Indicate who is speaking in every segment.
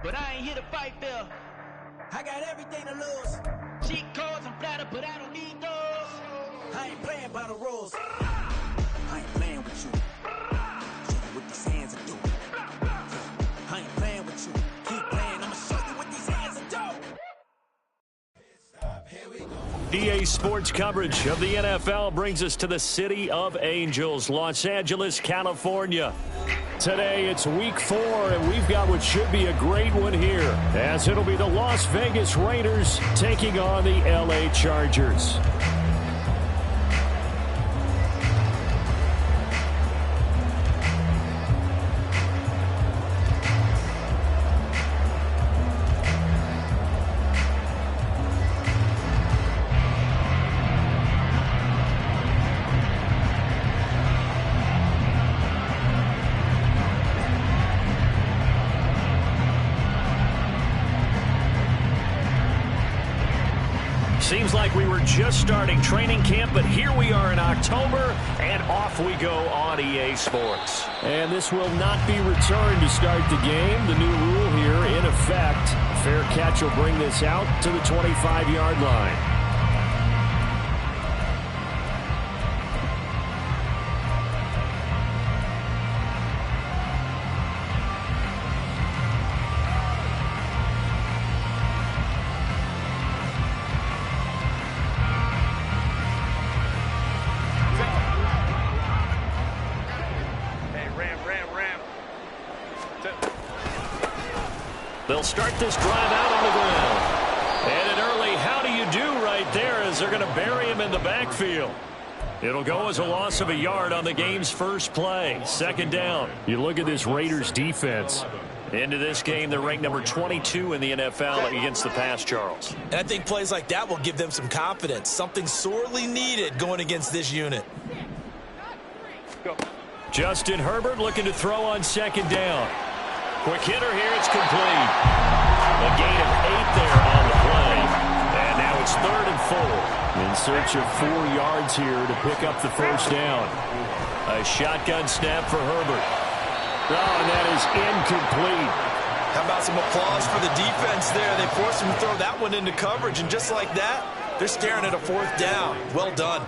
Speaker 1: but I ain't here to fight fair. I got everything to lose. Cheat codes, I'm flattered, but I don't need those. I ain't playing by the rules. I ain't playing with you. Show you what these hands are doing. I ain't playing with you. Keep playing, I'ma show you what these hands are doing.
Speaker 2: EA Sports coverage of the NFL brings us to the City of Angels, Los Angeles, California. Today it's week 4, and we've got what should be a great one here, as it'll be the Las Vegas Raiders taking on the LA Chargers. Seems like we were just starting training camp, but here we are in October, and off we go on EA Sports. And this will not be returned to start the game. The new rule here in effect. Fair catch will bring this out to the 25-yard line. They'll start this drive out on the ground. And an early how do you do right there as they're going to bury him in the backfield. It'll go as a loss of a yard on the game's first play. Second down. You look at this Raiders defense. Into this game, they're ranked number 22 in the NFL against the pass, Charles.
Speaker 3: And I think plays like that will give them some confidence. Something sorely needed going against this unit.
Speaker 2: Go. Justin Herbert looking to throw on second down. Quick hitter here, it's complete. A gain of 8 there on the play. And now it's 3rd and 4. In search of 4 yards here to pick up the first down. A shotgun snap for Herbert. Oh, and that is incomplete.
Speaker 3: How about some applause for the defense there? They forced him to throw that one into coverage, and just like that, they're staring at a 4th down. Well done.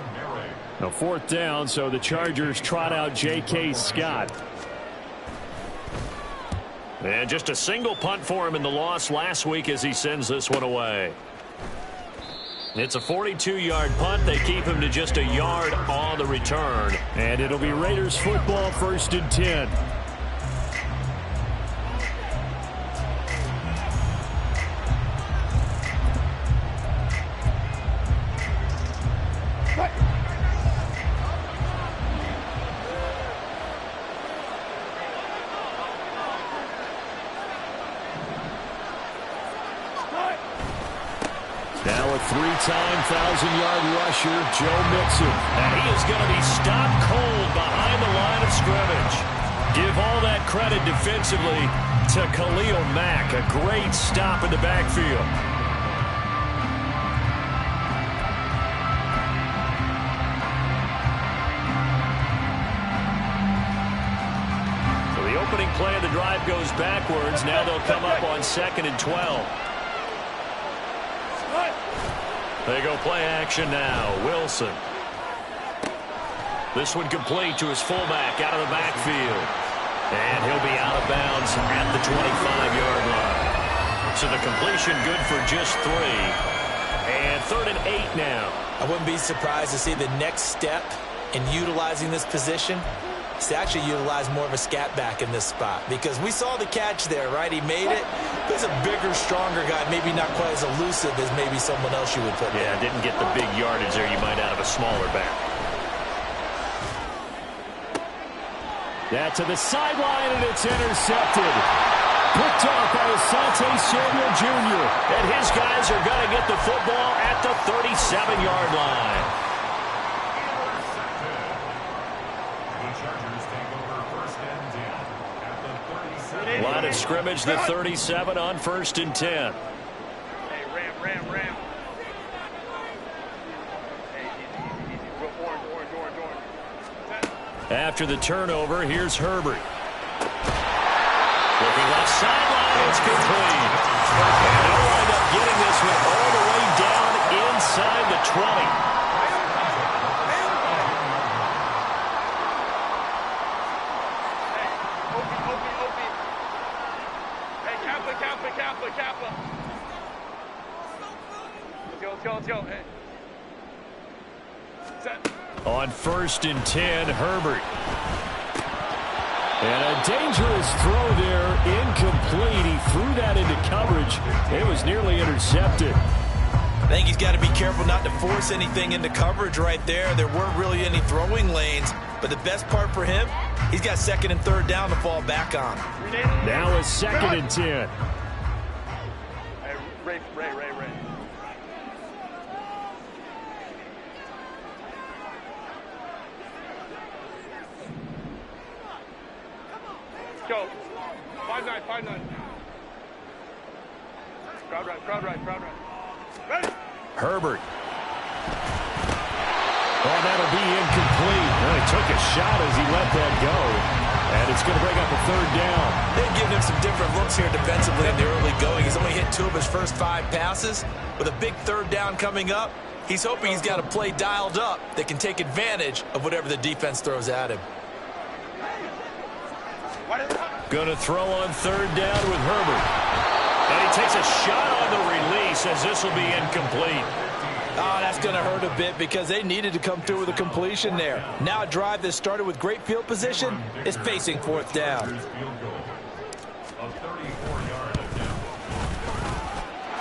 Speaker 2: A 4th down, so the Chargers trot out J.K. Scott. And just a single punt for him in the loss last week as he sends this one away. It's a 42-yard punt. They keep him to just a yard on the return. And it'll be Raiders football, 1st and 10. Now a 3-time 1,000-yard rusher, Joe Mixon. And he is going to be stopped cold behind the line of scrimmage. Give all that credit defensively to Khalil Mack. A great stop in the backfield. So the opening play of the drive goes backwards. Now they'll come up on 2nd and 12. They go play action now. Wilson. This one complete to his fullback out of the backfield. And he'll be out of bounds at the 25-yard line. So the completion good for just 3. And 3rd and 8 now.
Speaker 3: I wouldn't be surprised to see the next step in utilizing this position is to actually utilize more of a scat back in this spot, because we saw the catch there, right? He made it. He's a bigger, stronger guy, maybe not quite as elusive as maybe someone else you would put there.
Speaker 2: Yeah, didn't get the big yardage there you might out of a smaller back. That to the sideline, and it's intercepted. Picked off by Asante Samuel Jr. And his guys are going to get the football at the 37-yard line. Line of scrimmage, the 37 on 1st and 10.
Speaker 4: Hey, Ram.
Speaker 2: After the turnover, here's Herbert. Looking left sideline, it's complete.
Speaker 4: Kappa. Let's go. Hey. Set.
Speaker 2: On 1st and 10, Herbert. And a dangerous throw there, incomplete. He threw that into coverage. It was nearly intercepted.
Speaker 3: I think he's got to be careful not to force anything into coverage right there. There weren't really any throwing lanes, but the best part for him, he's got 2nd and 3rd down to fall back on.
Speaker 2: Now a 2nd and 10.
Speaker 4: Hey, Ray. Go. 5-9. Crowd right. Ready?
Speaker 2: Herbert. Oh, that'll be incomplete. Well, he took a shot as he let that go. And it's going to bring up a 3rd down.
Speaker 3: They've given him some different looks here defensively in the early going. He's only hit 2 of his first 5 passes. With a big 3rd down coming up, he's hoping he's got a play dialed up that can take advantage of whatever the defense throws at him.
Speaker 2: Going to throw on 3rd down with Herbert. And he takes a shot on the release as this will be incomplete.
Speaker 3: Oh, that's going to hurt a bit because they needed to come through with a completion there. Now a drive that started with great field position is facing 4th down.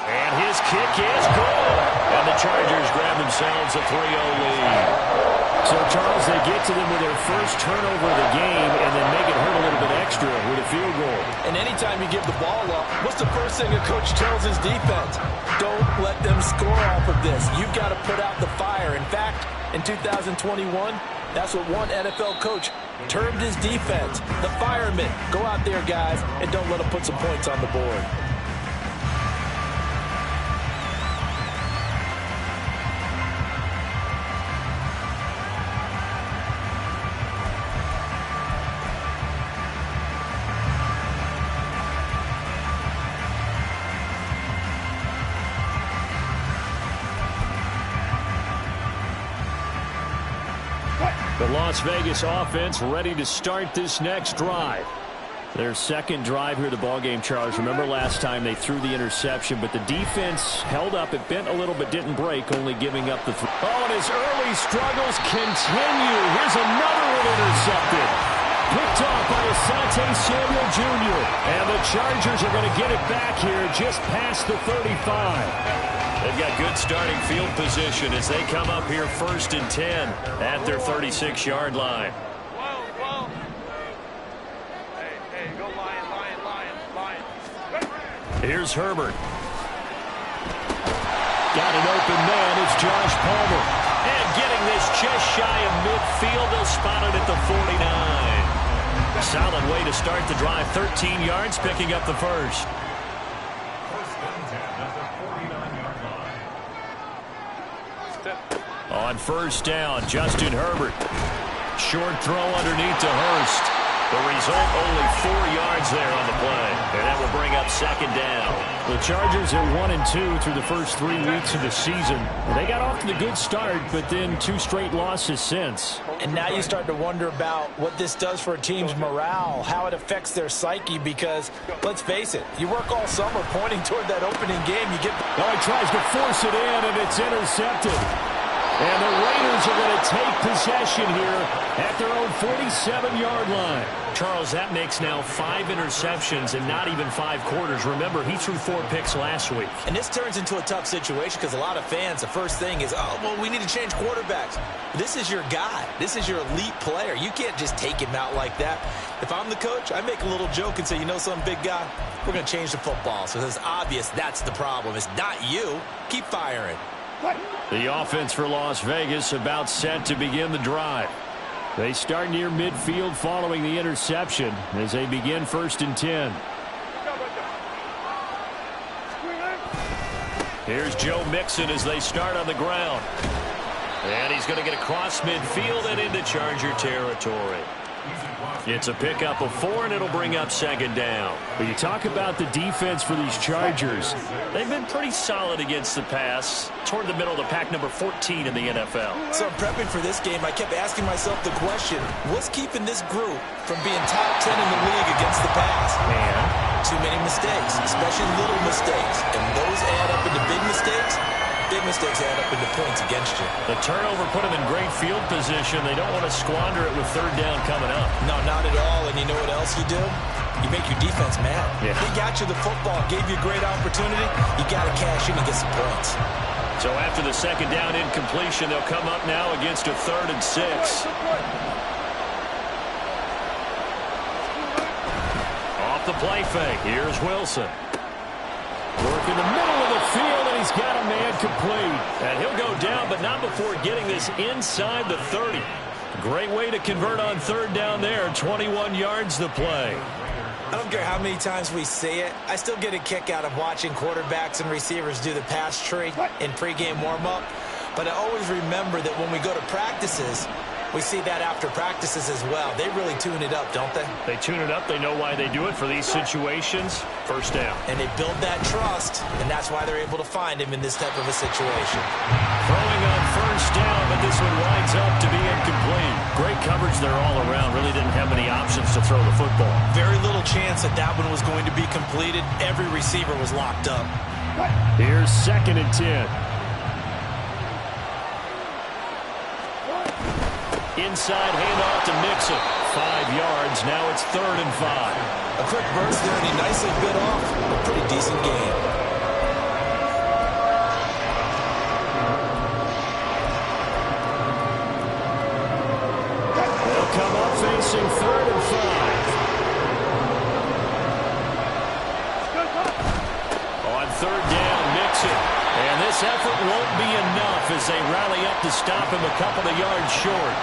Speaker 2: And his kick is good. And the Chargers grab themselves a 3-0 lead. So, Charles, they get to them with their first turnover of the game and then make it hurt a little bit extra with a field goal.
Speaker 3: And anytime you give the ball up, what's the first thing a coach tells his defense? Don't let them score off of this. You've got to put out the fire. In fact, in 2021, that's what one NFL coach termed his defense. The firemen. Go out there, guys, and don't let them put some points on the board.
Speaker 2: The Las Vegas offense ready to start this next drive. Their 2nd drive here of the ballgame, Charles. Remember last time they threw the interception, but the defense held up. It bent a little but didn't break, only giving up the throw. Oh, and his early struggles continue. Here's another one intercepted. Picked off by Asante Samuel Jr. And the Chargers are going to get it back here just past the 35. They've got good starting field position as they come up here 1st and 10 at their 36-yard line.
Speaker 4: Whoa. Hey, go Lion.
Speaker 2: Here's Herbert. Got an open man. It's Josh Palmer. And getting this just shy of midfield. They'll spot it at the 49. Solid way to start the drive. 13 yards, picking up the first. On 1st down, Justin Herbert. Short throw underneath to Hurst. The result, only 4 yards there on the play. And that will bring up 2nd down. The Chargers are 1-2 through the first 3 weeks of the season. They got off to the good start, but then 2 straight losses since.
Speaker 3: And now you start to wonder about what this does for a team's morale, how it affects their psyche, because, let's face it, you work all summer pointing toward that opening game. You get.
Speaker 2: Oh, he tries to force it in, and it's intercepted. And the Raiders are going to take possession here at their own 47-yard line. Charles, that makes now 5 interceptions and not even 5 quarters. Remember, he threw 4 picks last week.
Speaker 3: And this turns into a tough situation because a lot of fans, the first thing is, oh, well, we need to change quarterbacks. This is your guy. This is your elite player. You can't just take him out like that. If I'm the coach, I make a little joke and say, you know something, big guy? We're going to change the football. So it's obvious that's the problem. It's not you. Keep firing.
Speaker 2: The offense for Las Vegas about set to begin the drive. They start near midfield following the interception as they begin 1st and 10. Here's Joe Mixon as they start on the ground. And he's going to get across midfield and into Charger territory. It's a pickup of 4, and it'll bring up 2nd down. But you talk about the defense for these Chargers. They've been pretty solid against the pass, toward the middle of the pack, number 14 in the NFL.
Speaker 3: So prepping for this game, I kept asking myself the question, what's keeping this group from being top 10 in the league against the pass?
Speaker 2: And
Speaker 3: too many mistakes, especially little mistakes. And those add up into big mistakes. Big mistakes add up into points against you.
Speaker 2: The turnover put them in great field position. They don't want to squander it with third down coming up.
Speaker 3: No, not at all. And you know what else you do? You make your defense mad.
Speaker 2: Yeah.
Speaker 3: They got you the football, gave you a great opportunity. You got to cash in and get some points.
Speaker 2: So after the second down incompletion, they'll come up now against a 3rd and 6. Off the play fake. Here's Wilson. Work in the middle of the field, and he's got a man complete. And he'll go down, but not before getting this inside the 30. Great way to convert on third down there. 21 yards the play.
Speaker 3: I don't care how many times we see it. I still get a kick out of watching quarterbacks and receivers do the pass tree in pregame warm-up. But I always remember that when we go to practices, we see that after practices as well. They really tune it up, don't they?
Speaker 2: They tune it up. They know why they do it for these situations. First down.
Speaker 3: And they build that trust, and that's why they're able to find him in this type of a situation.
Speaker 2: Throwing on first down, but this one winds up to be incomplete. Great coverage there all around. Really didn't have many options to throw the football.
Speaker 3: Very little chance that that one was going to be completed. Every receiver was locked up.
Speaker 2: Here's 2nd and 10. Inside handoff to Mixon. 5 yards. Now it's 3rd and 5.
Speaker 3: A quick burst there, and he nicely bit off a pretty decent gain.
Speaker 2: They'll come up facing 3rd and 5. On 3rd down, Mixon. And this effort won't be enough as they rally up to stop him a couple of yards short.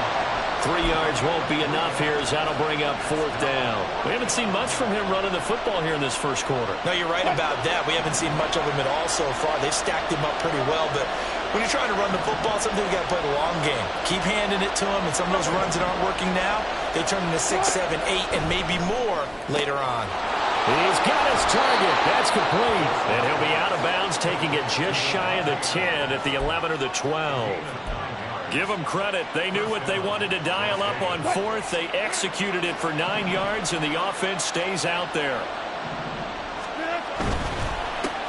Speaker 2: 3 yards won't be enough here as that'll bring up 4th down. We haven't seen much from him running the football here in this first quarter.
Speaker 3: No, you're right about that. We haven't seen much of him at all so far. They've stacked him up pretty well, but when you're trying to run the football, sometimes you got to play the long game. Keep handing it to him, and some of those runs that aren't working now, they turn into 6, 7, 8, and maybe more later on.
Speaker 2: He's got his target. That's complete. And he'll be out of bounds, taking it just shy of the 10 at the 11 or the 12. Give them credit. They knew what they wanted to dial up on 4th. They executed it for 9 yards, and the offense stays out there.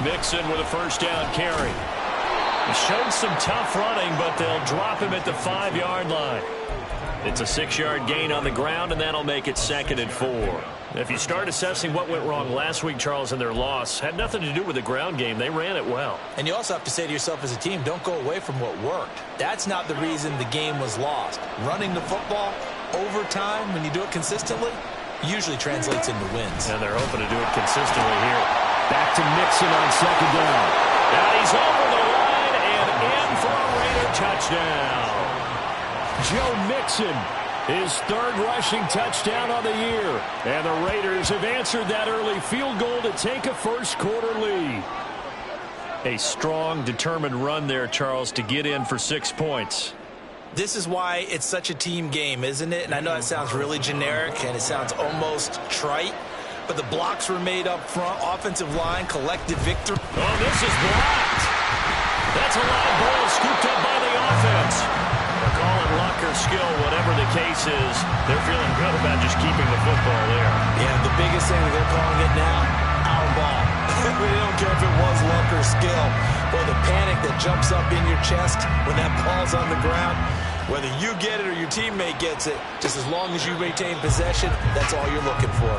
Speaker 2: Mixon with a first down carry. He showed some tough running, but they'll drop him at the 5-yard line. It's a 6-yard gain on the ground, and that'll make it 2nd and 4. If you start assessing what went wrong last week, Charles, in their loss, had nothing to do with the ground game. They ran it well.
Speaker 3: And you also have to say to yourself as a team, don't go away from what worked. That's not the reason the game was lost. Running the football over time, when you do it consistently, usually translates into wins.
Speaker 2: And they're hoping to do it consistently here. Back to Mixon on 2nd down. And he's over the line and in for a Raider touchdown. Joe Mixon, his 3rd rushing touchdown on the year. And the Raiders have answered that early field goal to take a first-quarter lead. A strong, determined run there, Charles, to get in for 6 points.
Speaker 3: This is why it's such a team game, isn't it? And I know it sounds really generic and it sounds almost trite, but the blocks were made up front. Offensive line, collected victory.
Speaker 2: Oh, this is blocked. That's a live ball scooped up by the offense. Call it luck or skill, whatever the case is, they're feeling good about just keeping the football there.
Speaker 3: Yeah, the biggest thing that they're calling it now, our ball. They don't care if it was luck or skill. Boy, the panic that jumps up in your chest when that ball's on the ground, whether you get it or your teammate gets it, just as long as you maintain possession, that's all you're looking for.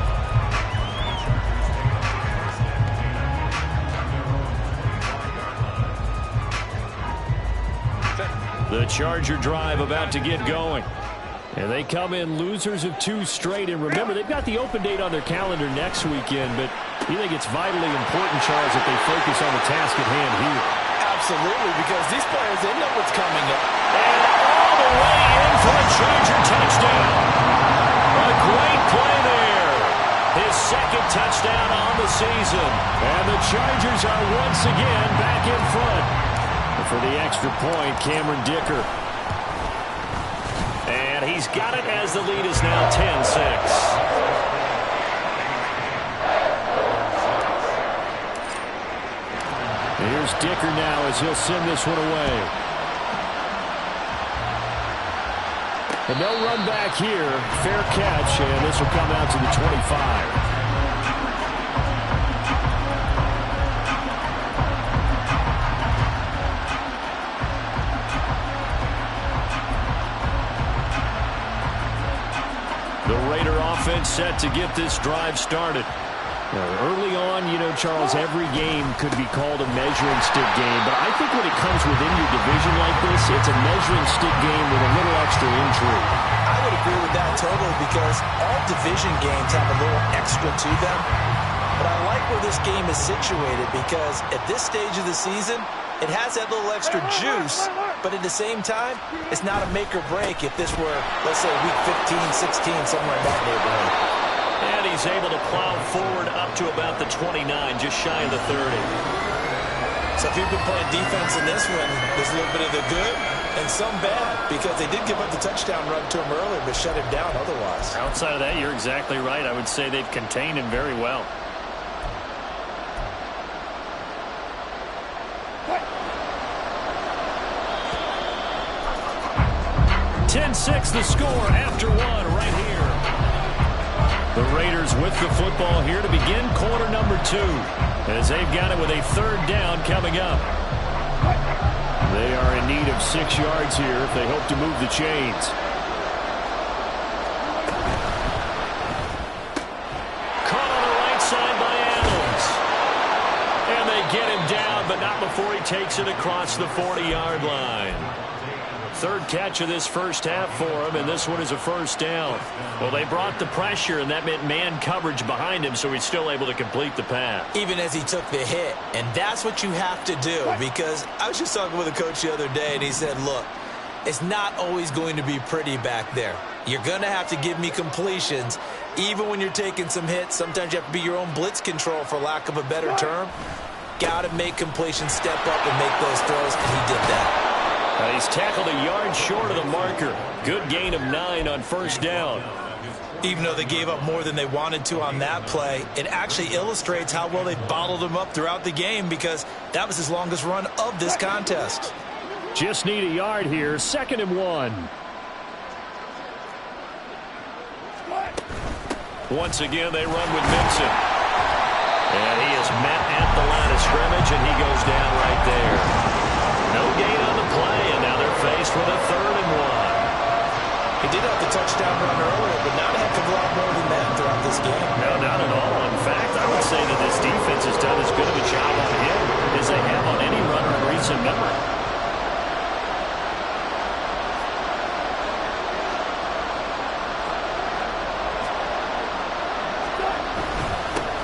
Speaker 2: The Charger drive about to get going. And they come in losers of 2 straight. And remember, they've got the open date on their calendar next weekend, but you think it's vitally important, Charles, that they focus on the task at hand here.
Speaker 3: Absolutely, because these players, they know what's coming up.
Speaker 2: And all the way in for a Charger touchdown. A great play there. His 2nd touchdown on the season. And the Chargers are once again back in front. For the extra point, Cameron Dicker. And he's got it as the lead is now 10-6. Here's Dicker now as he'll send this one away. And no run back here. Fair catch, and this will come out to the 25. Raider offense set to get this drive started.
Speaker 5: Early on, Charles, every game could be called a measuring stick game. But I think when it comes within your division like this, it's a measuring stick game with a little extra intrigue.
Speaker 3: I would agree with that totally because all division games have a little extra to them. But I like where this game is situated because at this stage of the season, it has that little extra juice. But at the same time, it's not a make or break if this were, let's say, week 15, 16, somewhere in that neighborhood.
Speaker 2: And he's able to plow forward up to about the 29, just shy of the 30.
Speaker 3: So if you've been playing defense in this one, there's a little bit of the good and some bad because they did give up the touchdown run to him earlier but shut him down otherwise.
Speaker 5: Outside of that, you're exactly right. I would say they've contained him very well.
Speaker 2: .10-6 the score after one right here. The Raiders with the football here to begin quarter number 2 as they've got it with a third down coming up. They are in need of 6 yards here if they hope to move the chains. Caught on the right side by Adams. And they get him down, but not before he takes it across the 40-yard line. Third catch of this first half for him, and this one is a first down. Well, they brought the pressure, and that meant man coverage behind him, so he's still able to complete the pass.
Speaker 3: Even as he took the hit, and that's what you have to do, because I was just talking with a coach the other day, and he said, look, it's not always going to be pretty back there. You're going to have to give me completions, even when you're taking some hits. Sometimes you have to be your own blitz control, for lack of a better term. Got to make completions, step up, and make those throws, and he did that.
Speaker 2: He's tackled a yard short of the marker. Good gain of 9 on first down.
Speaker 3: Even though they gave up more than they wanted to on that play, it actually illustrates how well they bottled him up throughout the game because that was his longest run of this contest.
Speaker 5: Just need a yard here. 2nd and 1.
Speaker 2: Once again, they run with Mixon. And he is met at the line of scrimmage, and he goes down right there. No gain on the play, and now they're faced with a 3rd and 1.
Speaker 3: He did have the touchdown run earlier, but not a heck of a lot more than that throughout this game.
Speaker 2: No, not at all. In fact, I would say that this defense has done as good of a job on him as they have on any runner in recent memory.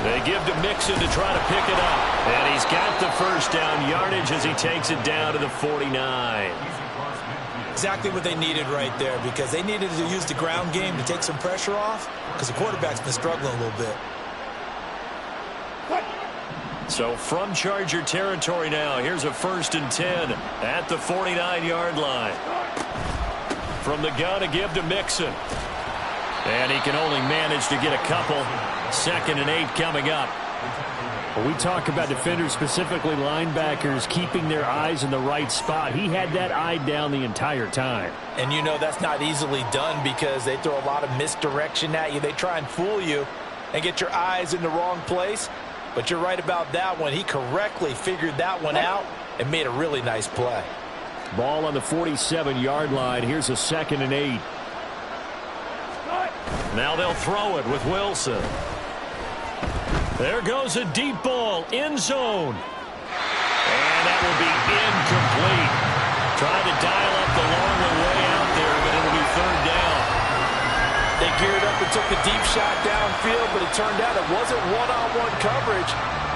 Speaker 2: They give to Mixon to try to pick it up. And he's got the first down yardage as he takes it down to the 49.
Speaker 3: Exactly what they needed right there because they needed to use the ground game to take some pressure off because the quarterback's been struggling a little bit.
Speaker 2: So from Charger territory now, here's a 1st and 10 at the 49-yard line. From the gun to give to Mixon. And he can only manage to get a couple. 2nd and 8 coming up.
Speaker 5: When we talk about defenders, specifically linebackers, keeping their eyes in the right spot, he had that eye down the entire time.
Speaker 3: And you know that's not easily done because they throw a lot of misdirection at you. They try and fool you and get your eyes in the wrong place. But you're right about that one. He correctly figured that one out and made a really nice play.
Speaker 5: Ball on the 47-yard line. Here's a 2nd and 8.
Speaker 2: Now they'll throw it with Wilson. There goes a deep ball, end zone. And that will be incomplete. Trying to dial up the longer way out there, but it'll be 3rd down.
Speaker 3: They geared up and took a deep shot downfield, but it turned out it wasn't one-on-one coverage.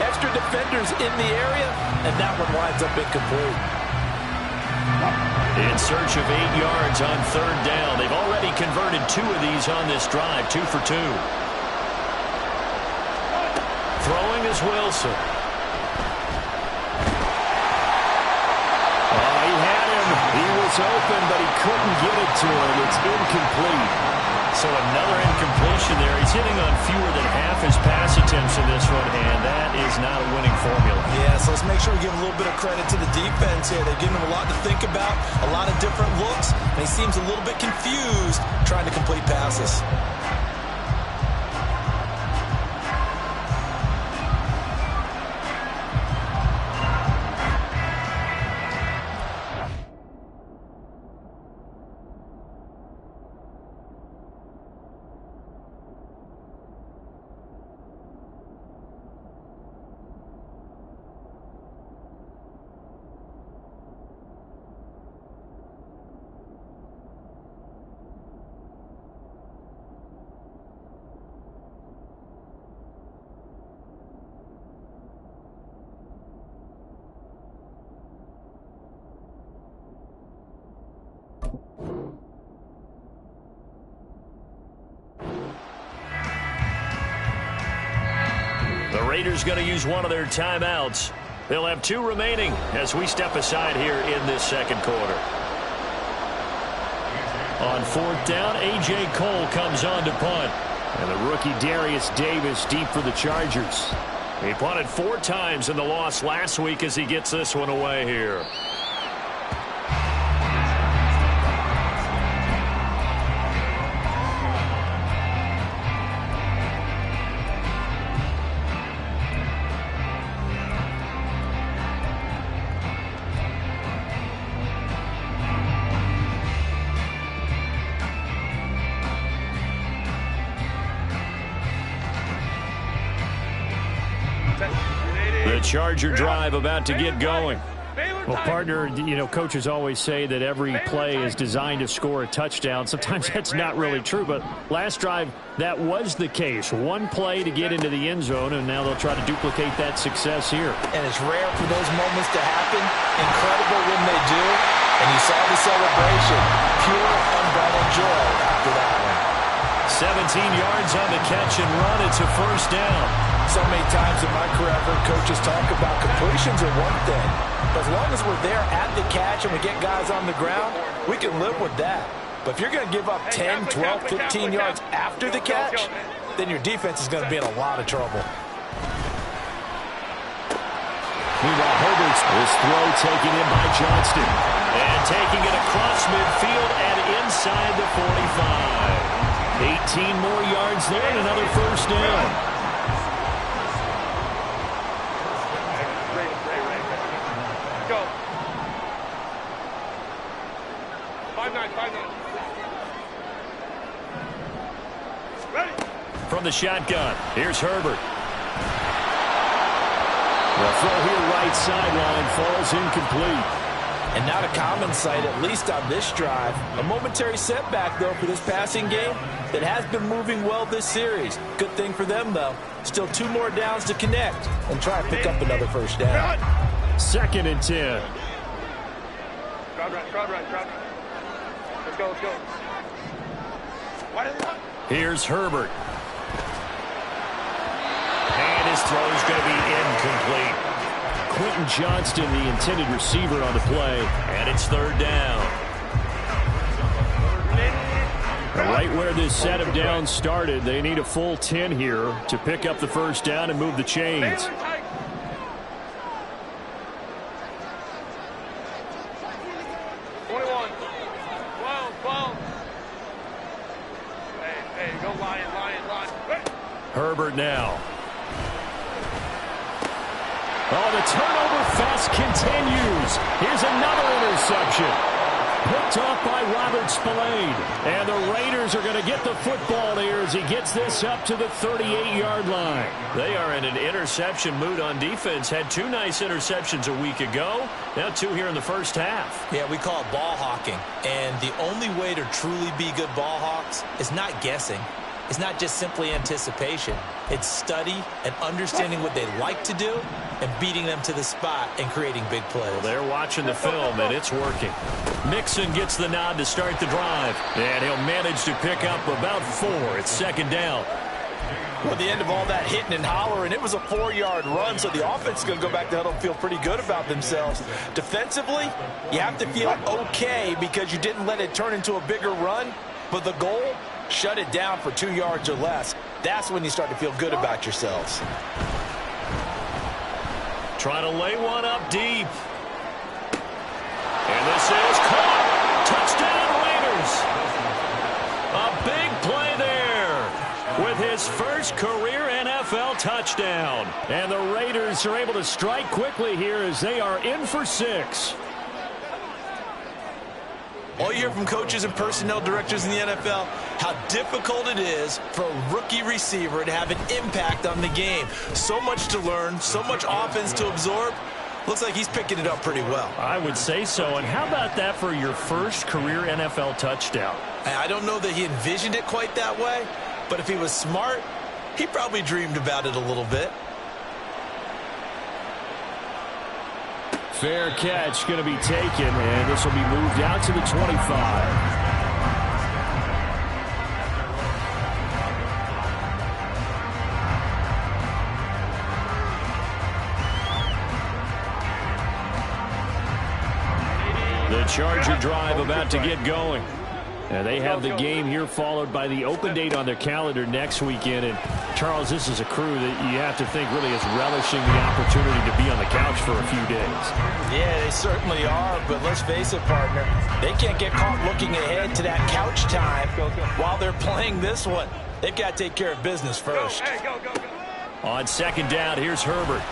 Speaker 3: Extra defenders in the area, and that one winds up incomplete.
Speaker 2: In search of 8 yards on 3rd down. They've already converted 2 of these on this drive, 2 for 2. Throwing is Wilson.
Speaker 5: Oh, he had him. He was open, but he couldn't get it to him. It's incomplete.
Speaker 2: So another incompletion there. He's hitting on fewer than half his pass attempts in this one, and that is not a winning formula.
Speaker 3: Yeah, so let's make sure we give a little bit of credit to the defense here. They've given him a lot to think about, a lot of different looks, and he seems a little bit confused trying to complete passes.
Speaker 2: Raiders going to use one of their timeouts. They'll have 2 remaining as we step aside here in this second quarter. On 4th down, A.J. Cole comes on to punt. And the rookie Darius Davis deep for the Chargers. He punted 4 times in the loss last week as he gets this one away here. The Charger drive about to get going.
Speaker 5: Well, partner, you know, coaches always say that every play is designed to score a touchdown. Sometimes that's not really true, but last drive, that was the case. 1 play to get into the end zone, and now they'll try to duplicate that success here.
Speaker 3: And it's rare for those moments to happen. Incredible when they do. And you saw the celebration. Pure, unbridled joy after that one.
Speaker 2: 17 yards on the catch and run. It's a first down.
Speaker 3: So many times in my career, I've heard coaches talk about completions are one thing. But as long as we're there at the catch and we get guys on the ground, we can live with that. But if you're going to give up 10, 12, 15 yards after the catch, then your defense is going to be in a lot of trouble.
Speaker 5: Meanwhile, Herbert's this throw taken in by Johnston.
Speaker 2: And taking it across midfield and inside the 45. 18 more yards there and another first down.
Speaker 4: Go. 5-9, 5-9. Ready.
Speaker 2: From the shotgun, here's Herbert. The throw here right sideline falls incomplete.
Speaker 3: And not a common sight, at least on this drive. A momentary setback, though, for this passing game that has been moving well this series. Good thing for them, though. Still 2 more downs to connect and try and pick up another first down.
Speaker 5: 2nd and 10.
Speaker 4: Crowd right. Let's go. Why did they run?
Speaker 2: Here's Herbert. And his throw is going to be incomplete.
Speaker 5: Quentin Johnston, the intended receiver on the play.
Speaker 2: And it's 3rd down.
Speaker 5: Right where this set of downs started, they need a full 10 here to pick up the first down and move the chains.
Speaker 4: 21. 12. Hey, go Lion. Ready.
Speaker 5: Herbert now. Oh, the turnover fest continues. Here's another interception. Picked off by Robert Spillane. And the Raiders are going to get the football here as he gets this up to the 38-yard line.
Speaker 2: They are in an interception mood on defense. Had 2 nice interceptions a week ago. Now 2 here in the first half.
Speaker 3: Yeah, we call it ball hawking. And the only way to truly be good ball hawks is not guessing. It's not just simply anticipation. It's study and understanding what they like to do and beating them to the spot and creating big plays.
Speaker 2: Well, they're watching the film, and it's working. Mixon gets the nod to start the drive, and he'll manage to pick up about 4. It's 2nd down.
Speaker 3: Well, at the end of all that hitting and hollering, it was a 4-yard run, so the offense is going to go back to huddle and feel pretty good about themselves. Defensively, you have to feel okay because you didn't let it turn into a bigger run, but the goal, shut it down for 2 yards or less. That's when you start to feel good about yourselves.
Speaker 2: Trying to lay one up deep. And this is caught. Touchdown, Raiders. A big play there with his first career NFL touchdown.
Speaker 5: And the Raiders are able to strike quickly here as they are in for 6.
Speaker 3: All you hear from coaches and personnel directors in the NFL, how difficult it is for a rookie receiver to have an impact on the game. So much to learn, so much offense to absorb. Looks like he's picking it up pretty well.
Speaker 2: I would say so. And how about that for your first career NFL touchdown?
Speaker 3: I don't know that he envisioned it quite that way, but if he was smart, he probably dreamed about it a little bit.
Speaker 5: Fair catch going to be taken, and this will be moved out to the 25. The Charger drive about to get going. And they have the game here followed by the open date on their calendar next weekend. And, Charles, this is a crew that you have to think really is relishing the opportunity to be on the couch for a few days.
Speaker 3: Yeah, they certainly are, but let's face it, partner. They can't get caught looking ahead to that couch time while they're playing this one. They've got to take care of business first.
Speaker 2: On second down, here's Herbert.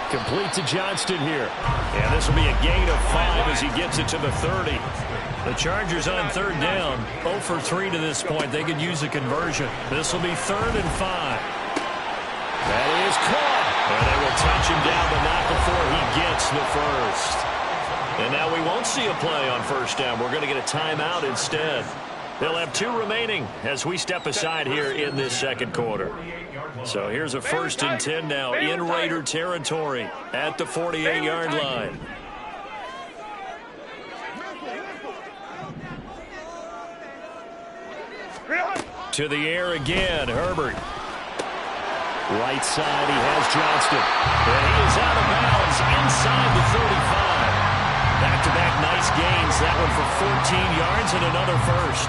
Speaker 2: Complete to Johnston here. And this will be a gain of 5 as he gets it to the 30. The Chargers on third down, 0 for 3 to this point. They could use a conversion. This will be 3rd and 5. That is caught. And they will touch him down, but not before he gets the first. And now we won't see a play on first down. We're going to get a timeout instead. They'll have 2 remaining as we step aside here in this second quarter. So here's a 1st and 10 now in Raider territory at the 48-yard line. To the air again, Herbert. Right side, he has Johnston. And he is out of bounds inside the 35. Back-to-back nice gains. That one for 14 yards and another first.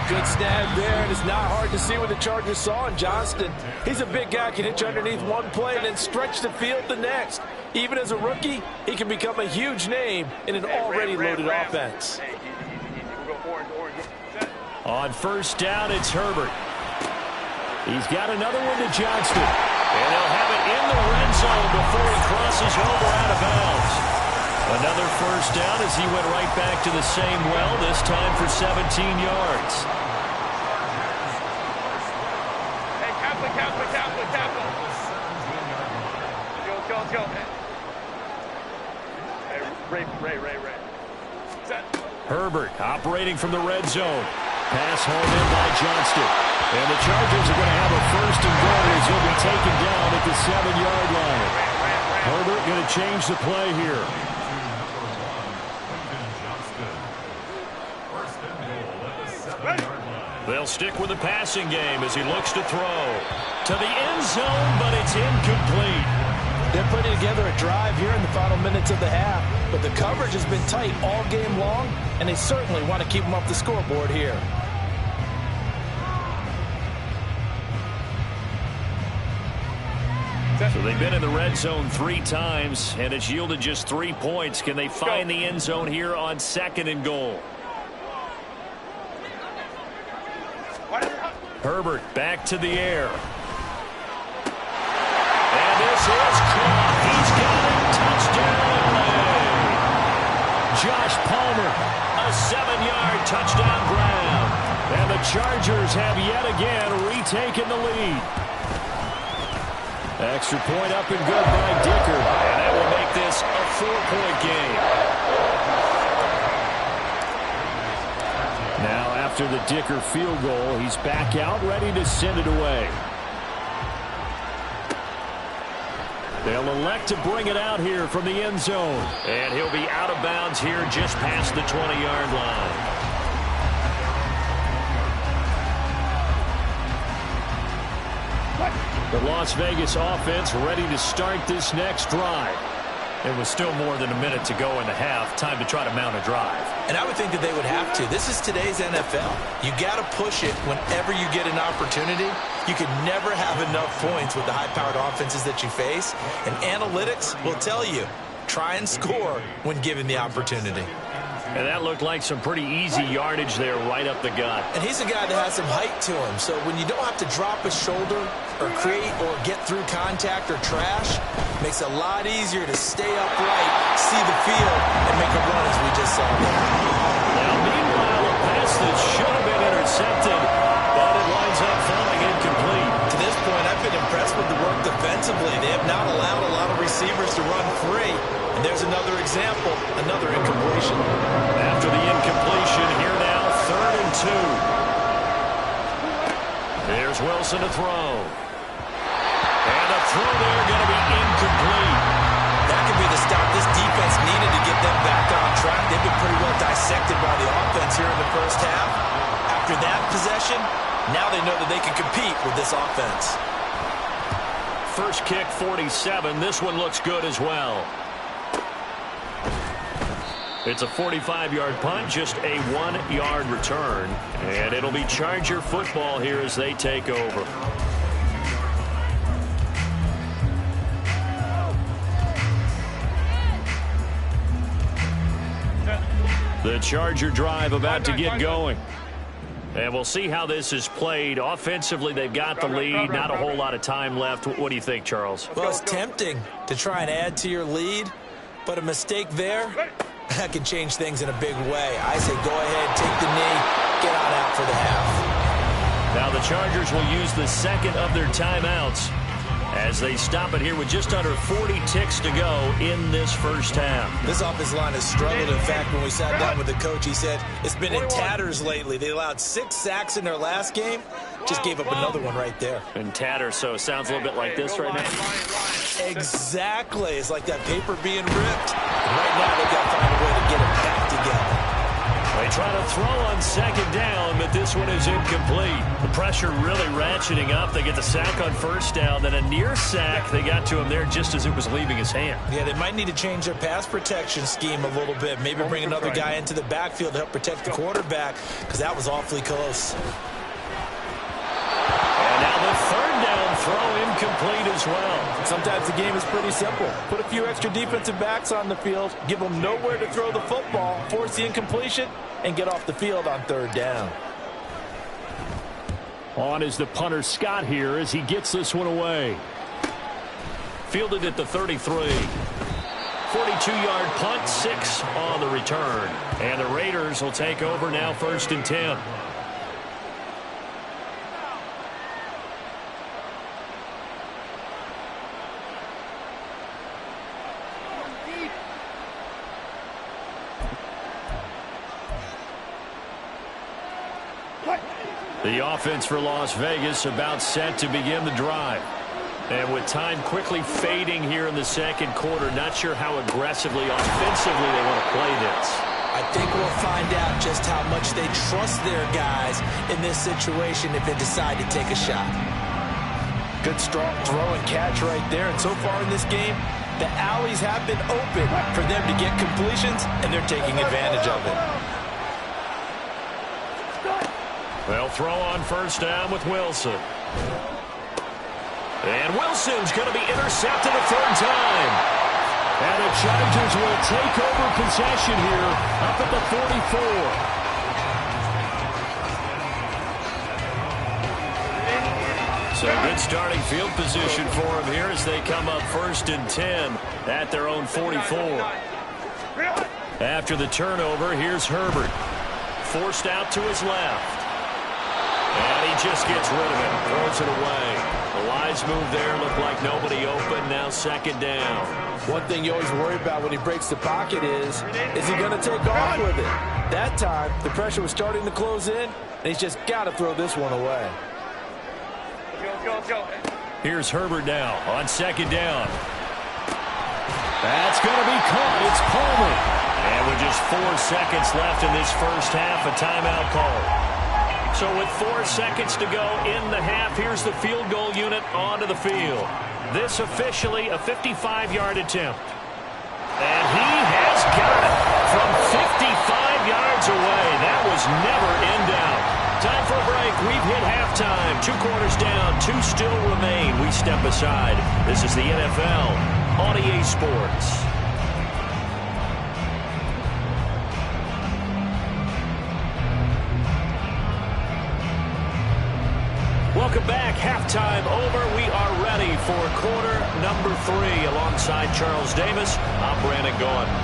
Speaker 3: Good snag there, and it's not hard to see what the Chargers saw in Johnston. He's a big guy, can hit you underneath one play and then stretch the field the next. Even as a rookie, he can become a huge name in an already loaded offense.
Speaker 2: On first down, it's Herbert. He's got another one to Johnston. And they'll have it in the red zone before he crosses over out of bounds. Another first down as he went right back to the same well, this time for 17 yards.
Speaker 4: Hey, Kaplan. Let's go. Hey, Ray. Set.
Speaker 2: Herbert operating from the red zone. Pass home in by Johnston. And the Chargers are going to have a 1st and goal as he'll be taken down at the 7-yard line. Herbert going to change the play here. They'll stick with the passing game as he looks to throw. To the end zone, but it's incomplete.
Speaker 3: They're putting together a drive here in the final minutes of the half, but the coverage has been tight all game long, and they certainly want to keep them off the scoreboard here.
Speaker 2: So they've been in the red zone 3 times, and it's yielded just 3 points. Can they find the end zone here on 2nd and goal? Herbert back to the air. And this is caught. He's got it. Touchdown. Josh Palmer, a 7-yard touchdown grab. And the Chargers have yet again retaken the lead. Extra point up and good by Dicker. And that will make this a 4-point game. Now after the Dicker field goal, he's back out ready to send it away. They'll elect to bring it out here from the end zone. And he'll be out of bounds here just past the 20-yard line. The Las Vegas offense ready to start this next drive. It was still more than a minute to go in the half. Time to try to mount a drive.
Speaker 3: And I would think that they would have to. This is today's NFL. You got to push it whenever you get an opportunity. You can never have enough points with the high-powered offenses that you face. And analytics will tell you, try and score when given the opportunity.
Speaker 2: And that looked like some pretty easy yardage there right up the gut.
Speaker 3: And he's a guy that has some height to him. So when you don't have to drop a shoulder or create or get through contact or trash, makes it a lot easier to stay upright, see the field, and make a run as we just saw.
Speaker 2: Now, meanwhile, a pass that should have been intercepted, but it winds up falling incomplete.
Speaker 3: To this point, I've been impressed with the work defensively. They have not allowed a lot of receivers to run free. And there's another example, another incompletion.
Speaker 2: After the incompletion, here now, 3rd and 2. There's Wilson to throw. And a throw there going to be incomplete.
Speaker 3: That could be the stop this defense needed to get them back on track. They've been pretty well dissected by the offense here in the first half. After that possession, now they know that they can compete with this offense.
Speaker 2: First kick, 47. This one looks good as well. It's a 45-yard punt, just a 1-yard return. And it'll be Charger football here as they take over. The Charger drive about to get going. And we'll see how this is played. Offensively, they've got the lead. Not a whole lot of time left. What do you think, Charles?
Speaker 3: Well, it's tempting to try and add to your lead, but a mistake there, that can change things in a big way. I say go ahead, take the knee, get on out for the half.
Speaker 2: Now the Chargers will use the second of their timeouts as they stop it here with just under 40 ticks to go in this first half.
Speaker 3: This offensive line has struggled. In fact, when we sat down with the coach, he said it's been in tatters lately. They allowed 6 sacks in their last game. Just gave up another one right there.
Speaker 2: In tatters, so it sounds a little bit like this right now.
Speaker 3: Exactly. It's like that paper being ripped. And right now, they've got to find a way to get it back together.
Speaker 2: They try to throw on second down, but this one is incomplete. The pressure really ratcheting up. They get the sack on first down, then a near sack. They got to him there just as it was leaving his hand.
Speaker 3: Yeah, they might need to change their pass protection scheme a little bit. Maybe bring another guy into the backfield to help protect the quarterback, because that was awfully close.
Speaker 2: And now the third down throw incomplete as well.
Speaker 6: Sometimes the game is pretty simple. Put a few extra defensive backs on the field, give them nowhere to throw the football, force the incompletion, and get off the field on third down.
Speaker 5: On is the punter Scott here as he gets this one away.
Speaker 2: Fielded at the 33. 42-yard punt, 6 on the return. And the Raiders will take over now, 1st and 10. The offense for Las Vegas about set to begin the drive. And with time quickly fading here in the second quarter, not sure how aggressively, offensively they want to play this.
Speaker 3: I think we'll find out just how much they trust their guys in this situation if they decide to take a shot.
Speaker 6: Good strong throw and catch right there. And so far in this game, the alleys have been open for them to get completions, and they're taking advantage of it.
Speaker 2: They'll throw on first down with Wilson. And Wilson's going to be intercepted a third time.
Speaker 5: And the Chargers will take over possession here up at the 44.
Speaker 2: So good starting field position for them here as they come up 1st and 10 at their own 44. After the turnover, here's Herbert. Forced out to his left. And he just gets rid of it, throws it away. The wise move there, looked like nobody open, now 2nd down.
Speaker 6: One thing you always worry about when he breaks the pocket is he going to take off with it? That time, the pressure was starting to close in, and he's just got to throw this one away.
Speaker 4: Go.
Speaker 2: Here's Herbert now on 2nd down. That's going to be caught. It's Palmer. And with just 4 seconds left in this first half, a timeout call. So with 4 seconds to go in the half, here's the field goal unit onto the field. This officially a 55-yard attempt. And he has got it from 55 yards away. That was never in doubt. Time for a break. We've hit halftime. 2 quarters down, 2 still remain. We step aside. This is the NFL on EA Sports. Welcome back. Halftime over. We are ready for quarter number 3. Alongside Charles Davis, I'm Brandon Gaudin.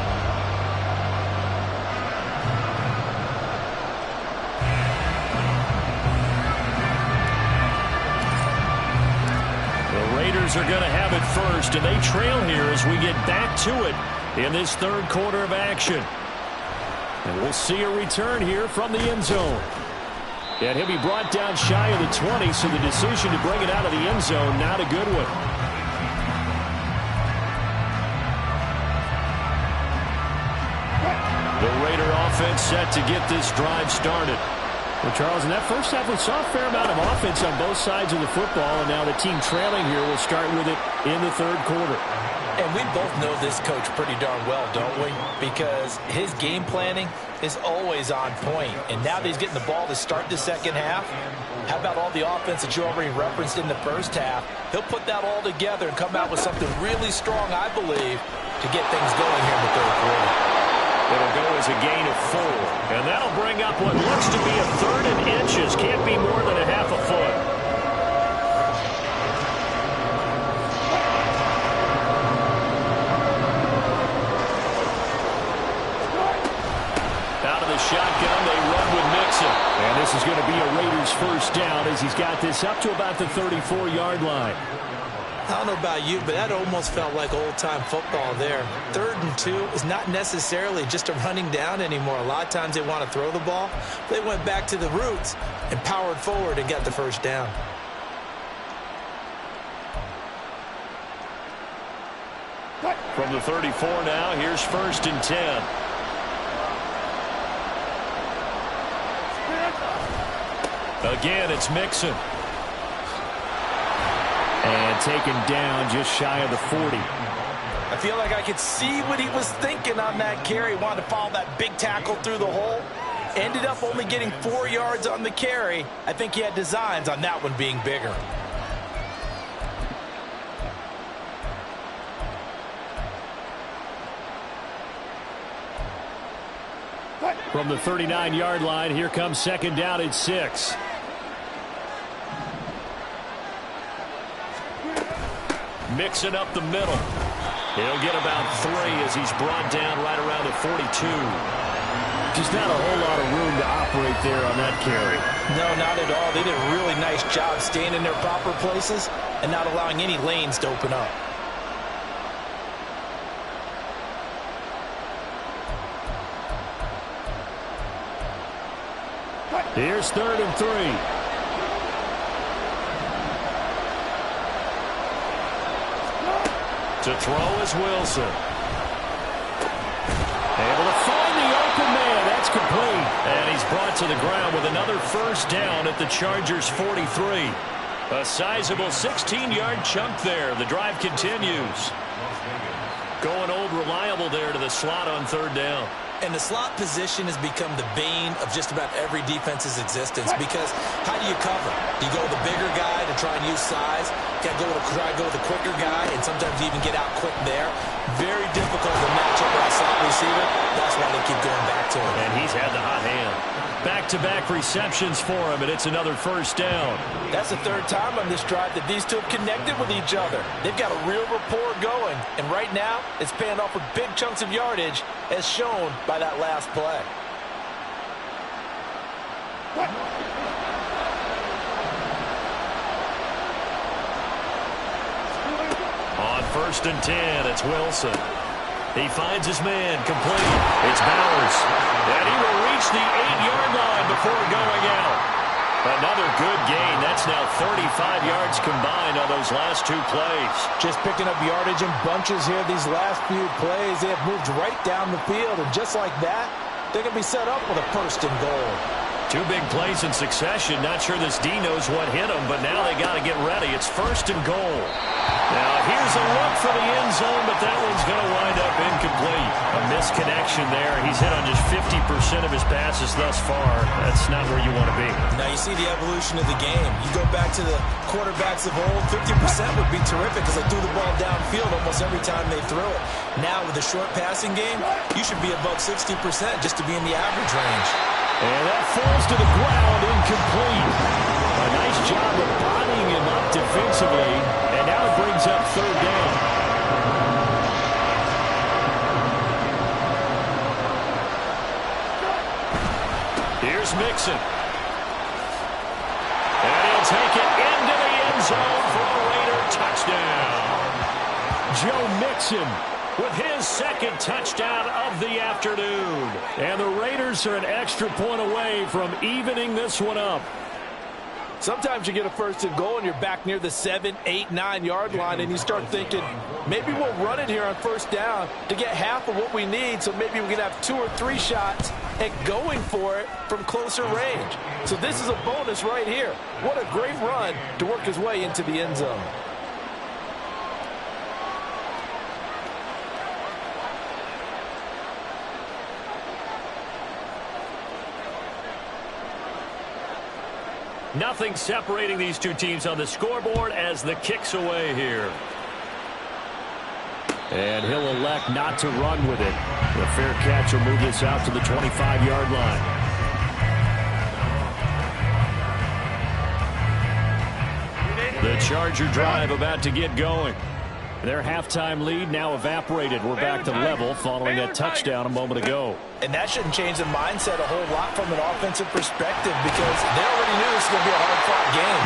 Speaker 2: The Raiders are going to have it first, and they trail here as we get back to it in this 3rd quarter of action. And we'll see a return here from the end zone. And he'll be brought down shy of the 20, so the decision to bring it out of the end zone, not a good one. The Raider offense set to get this drive started.
Speaker 5: Well, Charles, in that first half, we saw a fair amount of offense on both sides of the football, and now the team trailing here will start with it in the 3rd quarter.
Speaker 6: And we both know this coach pretty darn well, don't we? Because his game planning is always on point. And now that he's getting the ball to start the second half, how about all the offense that you already referenced in the first half? He'll put that all together and come out with something really strong, I believe, to get things going here in the third quarter.
Speaker 2: It'll go as a gain of 4. And that'll bring up what looks to be a 3rd and inches. Can't be more than a half a foot. Shotgun, they run with Mixon.
Speaker 5: And this is going to be a Raiders first down as he's got this up to about the 34-yard line.
Speaker 3: I don't know about you, but that almost felt like old-time football there. 3rd and 2 is not necessarily just a running down anymore. A lot of times they want to throw the ball. They went back to the roots and powered forward and got the first down.
Speaker 2: From the 34 now, here's 1st and 10. Again, it's Mixon.
Speaker 5: And taken down just shy of the 40.
Speaker 6: I feel like I could see what he was thinking on that carry. Wanted to follow that big tackle through the hole. Ended up only getting 4 yards on the carry. I think he had designs on that one being bigger.
Speaker 5: From the 39-yard line, here comes 2nd down at 6.
Speaker 2: Mixing up the middle. He'll get about 3 as he's brought down right around the 42.
Speaker 5: Just not a whole lot of room to operate there on that carry.
Speaker 6: No, not at all. They did a really nice job staying in their proper places and not allowing any lanes to open up.
Speaker 5: Here's 3rd and 3.
Speaker 2: To throw is Wilson. Able to find the open man. That's complete. And he's brought to the ground with another first down at the Chargers' 43. A sizable 16-yard chunk there. The drive continues. Going old reliable there to the slot on 3rd down.
Speaker 3: And the slot position has become the bane of just about every defense's existence because how do you cover? Do you go with the bigger guy to try and use size? Try to go with the quicker guy, and sometimes you even get out quick there. Very difficult to match up with a slot receiver. That's why they keep going back to him.
Speaker 2: And he's had the hot hand. Back-to-back receptions for him, and it's another first down.
Speaker 6: That's the 3rd time on this drive that these two have connected with each other. They've got a real rapport going, and right now it's paying off with big chunks of yardage as shown by that last play.
Speaker 2: On 1st and 10, it's Wilson. He finds his man, complete. It's Bowers. And he will reach the 8-yard line before going out. Another good gain. That's now 35 yards combined on those last 2 plays.
Speaker 6: Just picking up yardage in bunches here these last few plays. They have moved right down the field, and just like that, they're going to be set up with a 1st and goal.
Speaker 2: 2 big plays in succession. Not sure this D knows what hit him, but now they got to get ready. It's 1st and goal. Now here's a look for the end zone, but that one's going to wind up incomplete. A misconnection there. He's hit on just 50% of his passes thus far. That's not where you want to be.
Speaker 3: Now you see the evolution of the game. You go back to the quarterbacks of old, 50% would be terrific because they threw the ball downfield almost every time they threw it. Now with the short passing game, you should be above 60% just to be in the average range.
Speaker 5: And that falls to the ground, incomplete. A nice job of bodying him up defensively, and now it brings up 3rd down.
Speaker 2: Here's Mixon. And he'll take it into the end zone for a Raider touchdown.
Speaker 5: Joe Mixon
Speaker 2: with his 2nd touchdown of the afternoon.
Speaker 5: And the Raiders are an extra point away from evening this one up.
Speaker 6: Sometimes you get a 1st and goal and you're back near the 7, 8, 9-yard line, and you start thinking, maybe we'll run it here on 1st down to get half of what we need, so maybe we can have 2 or 3 shots at going for it from closer range. So this is a bonus right here. What a great run to work his way into the end zone.
Speaker 2: Nothing separating these two teams on the scoreboard as the kick's away here.
Speaker 5: And he'll elect not to run with it. The fair catch will move this out to the 25-yard line. The Charger drive about to get going. Their halftime lead now evaporated. We're back to level following that touchdown a moment ago.
Speaker 6: And that shouldn't change the mindset a whole lot from an offensive perspective because they already knew this was going to be a hard-fought game.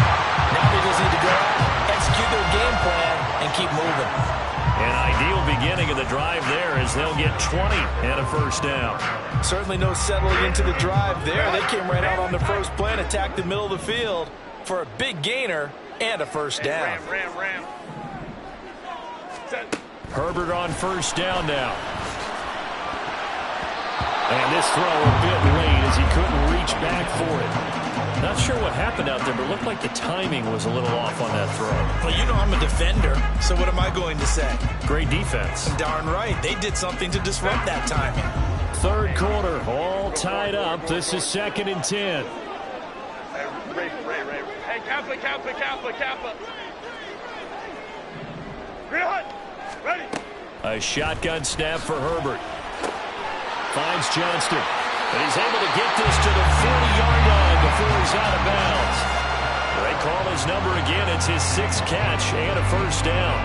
Speaker 6: Now they just need to go out, execute their game plan, and keep moving.
Speaker 2: An ideal beginning of the drive there as they'll get 20 and a first down.
Speaker 6: Certainly no settling into the drive there. They came right out on the first play and attacked the middle of the field for a big gainer and a first down.
Speaker 4: Ram.
Speaker 2: Herbert on first down now. And this throw a bit late as he couldn't reach back for it. Not sure what happened out there, but it looked like the timing was a little off on that throw.
Speaker 3: Well, you know I'm a defender, so what am I going to say?
Speaker 2: Great defense.
Speaker 3: Darn right. They did something to disrupt that timing.
Speaker 5: Third quarter, all tied up. This is 2nd and 10.
Speaker 4: Ray. Hey, Kappa. Real hot. Ready.
Speaker 2: A shotgun snap for Herbert. Finds Johnston. And he's able to get this to the 40-yard line before he's out of bounds. They call his number again. It's his 6th catch and a first down.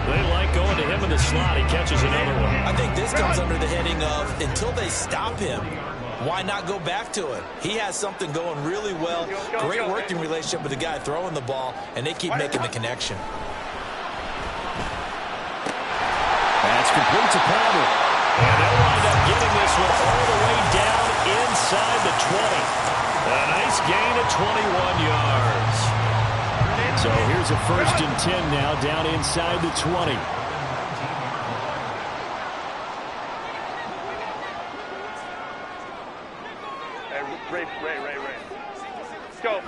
Speaker 2: They like going to him in the slot. He catches another one.
Speaker 3: I think this comes under the heading of until they stop him, why not go back to it? He has something going really well. Great working relationship with the guy throwing the ball, and they keep making the connection.
Speaker 5: That's complete to Palmer.
Speaker 2: And they'll wind up getting this one all the way down inside the 20. A nice gain of 21 yards.
Speaker 5: So here's a 1st and 10 now down inside the 20.
Speaker 4: Hey, Ray. Let's go.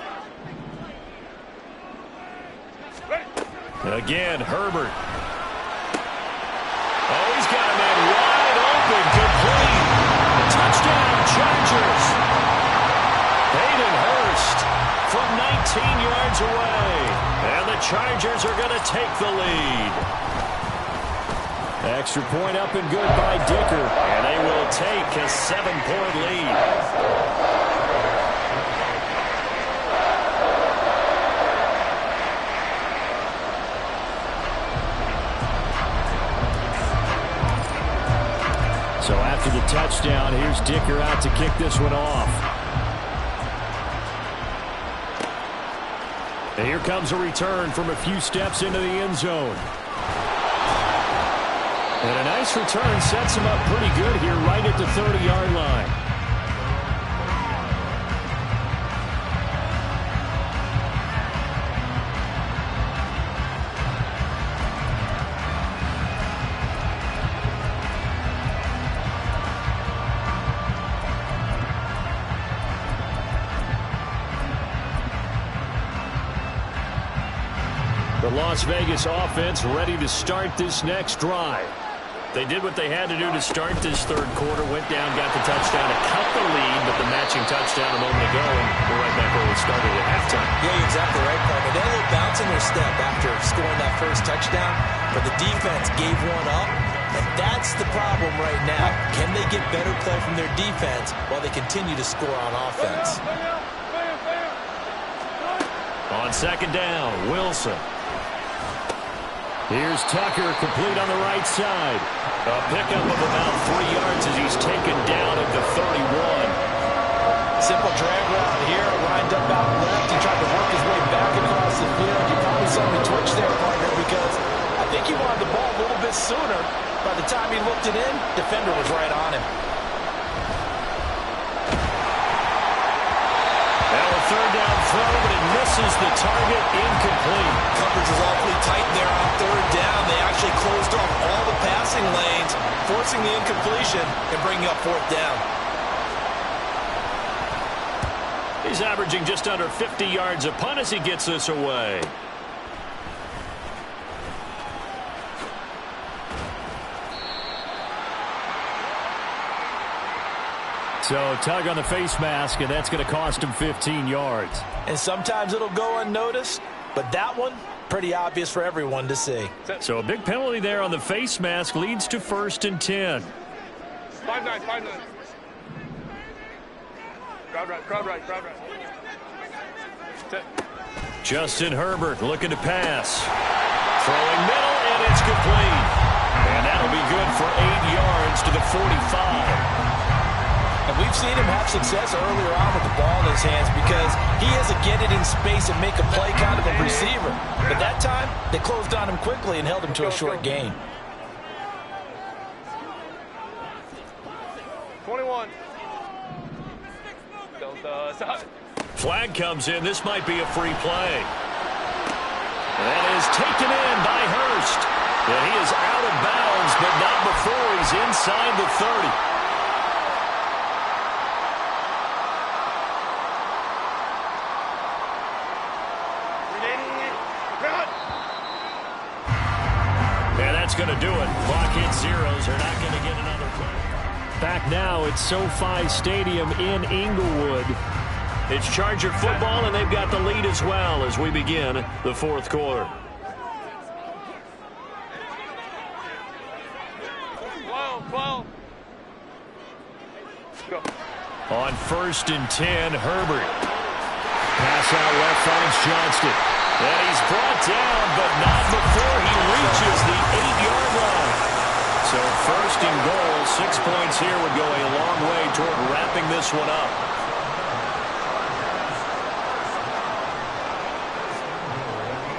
Speaker 4: Ready.
Speaker 2: Again, Herbert. Oh, he's got a man wide open, complete. Touchdown, Chargers. Hayden Hurst from 19 yards away. And the Chargers are going to take the lead.
Speaker 5: Extra point up and good by Dicker.
Speaker 2: And they will take a 7-point lead.
Speaker 5: So after the touchdown, here's Dicker out to kick this one off. And here comes a return from a few steps into the end zone. And a nice return sets him up pretty good here right at the 30-yard line. The Las Vegas offense ready to start this next drive. They did what they had to do to start this third quarter. Went down, got the touchdown to cut the lead, but the matching touchdown a moment ago, and we're right back where we started at halftime.
Speaker 3: Yeah, you're exactly right, partner. They had a little bounce in their step after scoring that first touchdown, but the defense gave one up, and that's the problem right now. Can they get better play from their defense while they continue to score on offense?
Speaker 2: On 2nd down, Wilson.
Speaker 5: Here's Tucker, complete on the right side.
Speaker 2: A pickup of about 3 yards as he's taken down at the 31.
Speaker 6: Simple drag route here, lined up out left. He tried to work his way back across the field. You probably saw me twitch there, partner, because I think he wanted the ball a little bit sooner. By the time he looked it in, defender was right on him.
Speaker 2: Now a 3rd down throw, but it misses the target, incomplete.
Speaker 3: Coverage was awfully tight there on 3rd down. They actually closed off all the passing lanes, forcing the incompletion and bringing up 4th down.
Speaker 2: He's averaging just under 50 yards a punt as he gets this away.
Speaker 5: So tug on the face mask, and that's going to cost him 15 yards.
Speaker 6: And sometimes it'll go unnoticed, but that one, pretty obvious for everyone to see.
Speaker 5: So a big penalty there on the face mask leads to 1st and 10.
Speaker 4: 5-9, 5-9. Crowd right, crowd right, crowd right.
Speaker 2: Justin Herbert looking to pass. Throwing middle, and it's complete. And that'll be good for 8 yards to the 45.
Speaker 6: And we've seen him have success earlier on with the ball in his hands because he has to get it in space and make a play kind of a receiver. But that time, they closed on him quickly and held him to a short gain.
Speaker 4: 21.
Speaker 2: Flag comes in. This might be a free play. That is taken in by Hurst. And he is out of bounds, but not before he's inside the 30. And that's going to do it. Clock hits zeros. They're not going to get another play.
Speaker 5: Back now at SoFi Stadium in Inglewood.
Speaker 2: It's Charger football, and they've got the lead as well as we begin the 4th quarter.
Speaker 4: 12. Go.
Speaker 2: On 1st and 10, Herbert. Pass out left finds Johnston. And he's brought down, but not before he reaches the 8-yard line. So 1st and goal, 6 points here would go a long way toward wrapping this one up.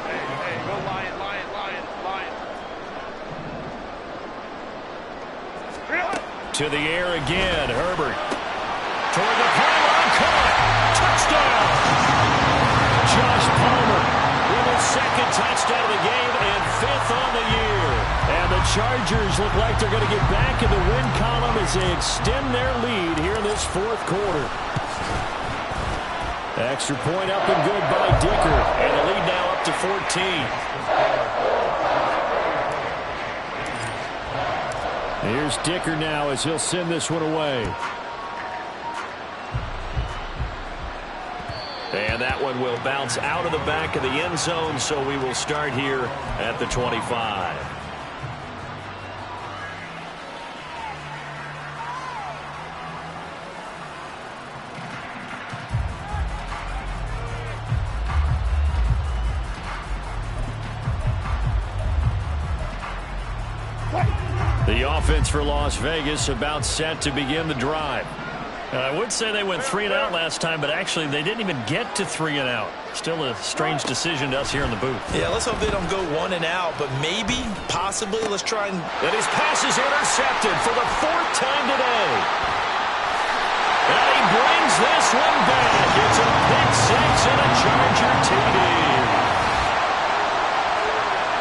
Speaker 4: Hey, go Lion.
Speaker 2: To the air again, Herbert. Toward the pylon, caught. Touchdown! Josh Palmer with his 2nd touchdown of the game and 5th on the year.
Speaker 5: And the Chargers look like they're going to get back in the win column as they extend their lead here in this 4th quarter. Extra point up and good by Dicker.
Speaker 2: And the lead now up to 14.
Speaker 5: Here's Dicker now as he'll send this one away.
Speaker 2: And that one will bounce out of the back of the end zone, so we will start here at the 25. The offense for Las Vegas about set to begin the drive. I would say they went 3 and out last time, but actually they didn't even get to 3 and out. Still a strange decision to us here in the booth.
Speaker 6: Yeah, let's hope they don't go 1 and out, but maybe, possibly, let's try and...
Speaker 2: And his pass is intercepted for the 4th time today. And he brings this one back. It's a pick 6 and a Charger TD.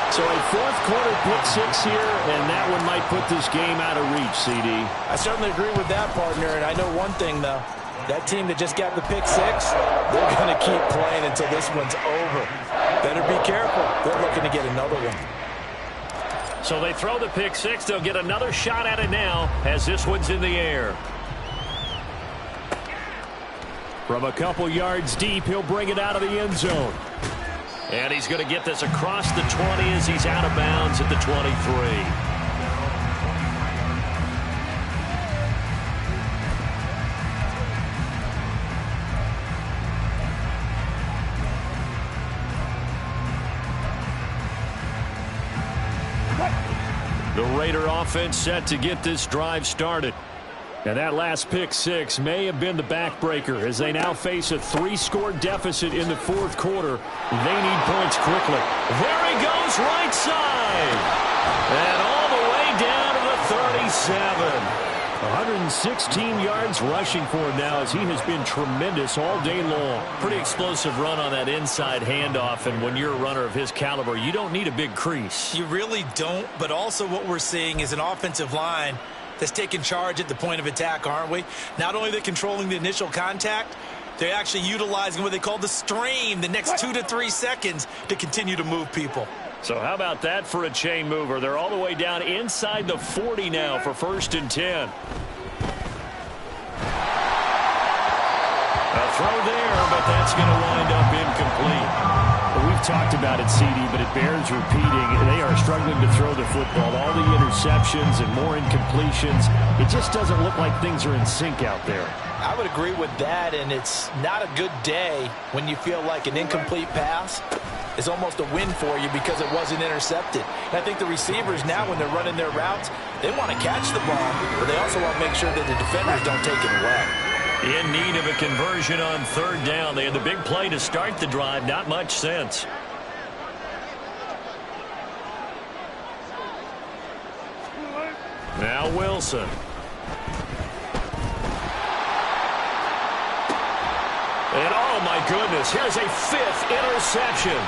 Speaker 5: So a 4th quarter pick 6 here, and that one might put this game out of reach, CD.
Speaker 6: I certainly agree with that, partner, and I know one thing, though. That team that just got the pick 6, they're going to keep playing until this one's over. Better be careful. They're looking to get another one.
Speaker 2: So they throw the pick 6. They'll get another shot at it now as this one's in the air.
Speaker 5: From a couple yards deep, he'll bring it out of the end zone.
Speaker 2: And he's going to get this across the 20 as he's out of bounds at the 23. The Raider offense set to get this drive started.
Speaker 5: And that last pick 6 may have been the backbreaker as they now face a 3-score deficit in the 4th quarter. They need points quickly.
Speaker 2: There he goes, right side. And all the way down to the 37.
Speaker 5: 116 yards rushing for him now as he has been tremendous all day long.
Speaker 2: Pretty explosive run on that inside handoff, and when you're a runner of his caliber, you don't need a big crease.
Speaker 6: You really don't, but also what we're seeing is an offensive line that's taking charge at the point of attack, aren't we? Not only are they controlling the initial contact, they're actually utilizing what they call the strain, the next 2 to 3 seconds to continue to move people.
Speaker 2: So how about that for a chain mover? They're all the way down inside the 40 now for 1st and 10. throw there, but that's going to wind up incomplete.
Speaker 5: We've talked about it, CD, but it bears repeating. They are struggling to throw the football. All the interceptions and more incompletions. It just doesn't look like things are in sync out there.
Speaker 6: I would agree with that, and it's not a good day when you feel like an incomplete pass is almost a win for you because it wasn't intercepted. And I think the receivers now, when they're running their routes, they want to catch the ball, but they also want to make sure that the defenders don't take it away.
Speaker 2: In need of a conversion on third down. They had the big play to start the drive. Not much sense. Now Wilson. And oh my goodness, here's a fifth interception.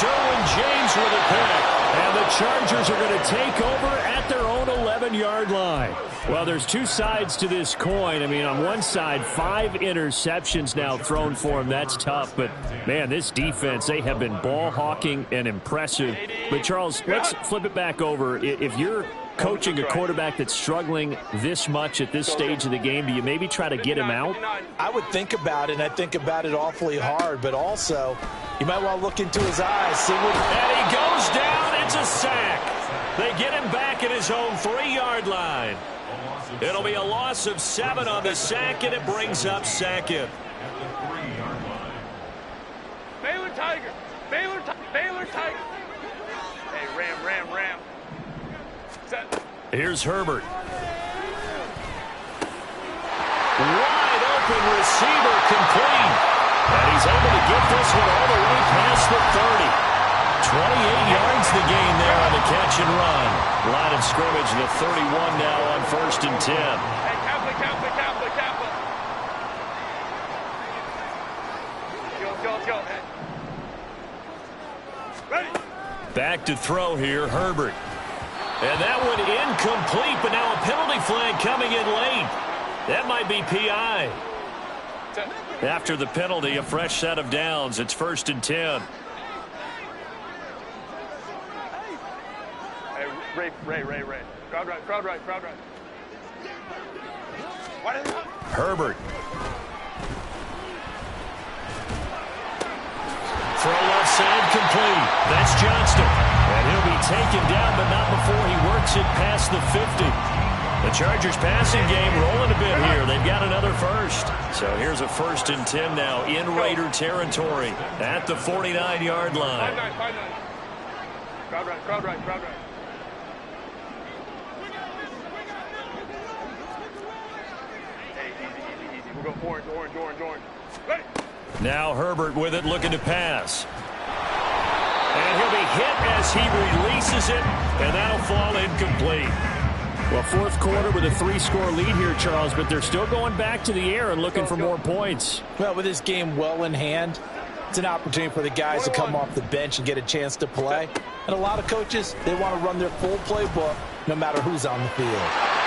Speaker 2: Derwin James with a pick. And the Chargers are going to take over at their own 11-yard line.
Speaker 5: Well, there's two sides to this coin. I mean, on one side, 5 interceptions now thrown for him. That's tough. But, man, this defense, they have been ball hawking and impressive. But, Charles, let's flip it back over. If you're coaching a quarterback that's struggling this much at this stage of the game, do you maybe try to get him out?
Speaker 6: I would think about it, and I think about it awfully hard. But also, you might want to look into his eyes. See what...
Speaker 2: And he goes down. It's a sack. They get him back at his own 3-yard line. It'll be a loss of 7 on the sack, and it brings up second.
Speaker 4: Baylor Tiger. Baylor Tiger. Hey, Ram. Set.
Speaker 2: Here's Herbert. Wide open receiver complete. And he's able to get this one all the way past the 30. 28 yards the gain there on the catch and run. Line of scrimmage, the 31 now on 1st and 10.
Speaker 4: Hey, Kappa. Let's go. Hey. Ready.
Speaker 2: Back to throw here, Herbert. And that one incomplete, but now a penalty flag coming in late. That might be PI. After the penalty, a fresh set of downs. It's 1st and 10.
Speaker 4: Hey, Ray. Crowd right.
Speaker 2: Herbert. Throw left side complete. That's Johnston. And he'll be taken down, but not before he works it past the 50. The Chargers passing game rolling a bit here. They've got another first. So here's a 1st and 10 now in Raider territory at the 49-yard line.
Speaker 4: 5-9. Crowd right. Hey, easy. We'll go orange. Ready.
Speaker 2: Now Herbert with it, looking to pass. And he'll be hit as he releases it, and that'll fall incomplete.
Speaker 5: Well, 4th quarter with a 3-score lead here, Charles, but they're still going back to the air and looking for more points.
Speaker 6: Well, with this game well in hand, it's an opportunity for the guys to come off the bench and get a chance to play. And a lot of coaches, they want to run their full playbook no matter who's on the field.